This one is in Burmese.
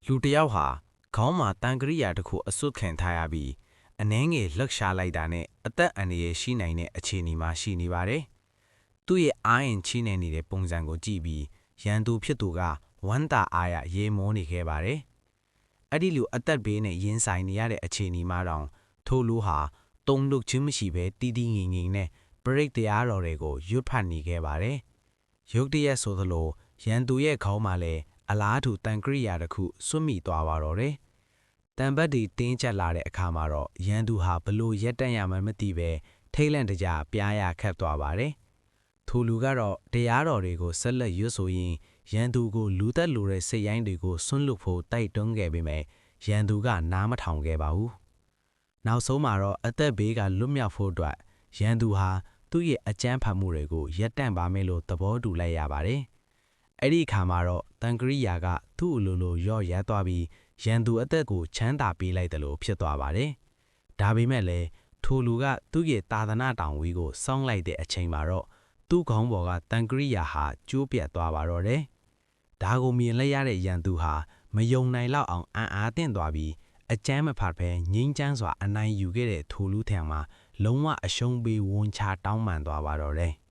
လူတယောက်ဟာခေါင်းမှာတန်ကရိယာတစ်ခုအစွတ်ခံထားရပြီးအနှဲငယ်လှက်ရှားလိုက်တာနဲ့အသက်အန္တရာယ်ရှိနိုင်တဲ့အခြေအနေမှာရှိနေပါတယ်။သူ့ရဲ့အားရင်ချိနေနေတဲ့ပုံစံကိုကြည့်ပြီးရန်သူဖြစ်သူကဝမ်းသာအားရရေမောနေခဲ့ပါတယ်။အဲ့ဒီလူအသက်ဘေးနဲ့ရင်ဆိုင်နေရတဲ့အခြေအနေမှာတောင်ထိုလူဟာတုံ့လုပ်ခြင်းမရှိဘဲတီးတီးငိမ့်ငိမ့်နဲ့ပရိတ်တရားတော်တွေကိုရွတ်ဖတ်နေခဲ့ပါတယ်။ရုတ်တရက်ဆိုသလိုရန်သူရဲ့ခေါင်းမှာလည်းအလားတူတန်ကရိယာတစ်ခုစွတ်မိသွားပါတော့တယ်။တန်ပတ်တီတင်းကျပ်လာတဲ့အခါမှာတော့ရန်သူဟာဘလို့ရက်တန့်ရမှမသိပဲထိတ်လန့်တကြပြားရခတ်သွားပါတယ်။ထိုလူကတော့တရားတော်တွေကိုဆက်လက်ရွတ်ဆိုရင်းရန်သူကိုလူသက်လိုတဲ့စိတ်ရိုင်းတွေကိုဆွန့်လွတ်ဖို့တိုက်တွန်းခဲ့ပေမဲ့ရန်သူကနားမထောင်ခဲ့ပါဘူး။နောက်ဆုံးမှာတော့အသက်ဘေးကလွတ်မြောက်ဖို့အတွက်ရန်သူဟာသူ့ရဲ့အကြမ်းဖက်မှုတွေကိုရပ်တန့်ပါမယ်လို့သဘောတူလိုက်ရပါတယ်။အဲ့ဒီအခါမှာတော့တန်ကရိယာကသူ့အလိုလိုရော့ရဲသွားပြီးရန်သူအသက်ကိုချမ်းသာပေးလိုက်တယ်လို့ဖြစ်သွားပါတယ်။ဒါပေမဲ့လည်းထိုလူကသူ့ရဲ့သာသနာတောင်ဝီကိုစောင်းလိုက်တဲ့အချိန်မှာတော့သူ့ခေါင်းပေါ်ကတန်ကရိယာဟာကျိုးပြတ်သွားပါတော့တယ်။ဒါကိုမြင်လိုက်ရတဲ့ရန်သူဟာမယုံနိုင်လောက်အောင်အံ့အားသင့်သွားပြီးအကြမ်းမဖတ်ပဲငိမ့်ချမ်းစွာအနိုင်ယူခဲ့တဲ့ထိုလူထံမှာလုံးဝအရှုံးပေးဝန်ချတောင်းပန်သွားပါတော့တယ်။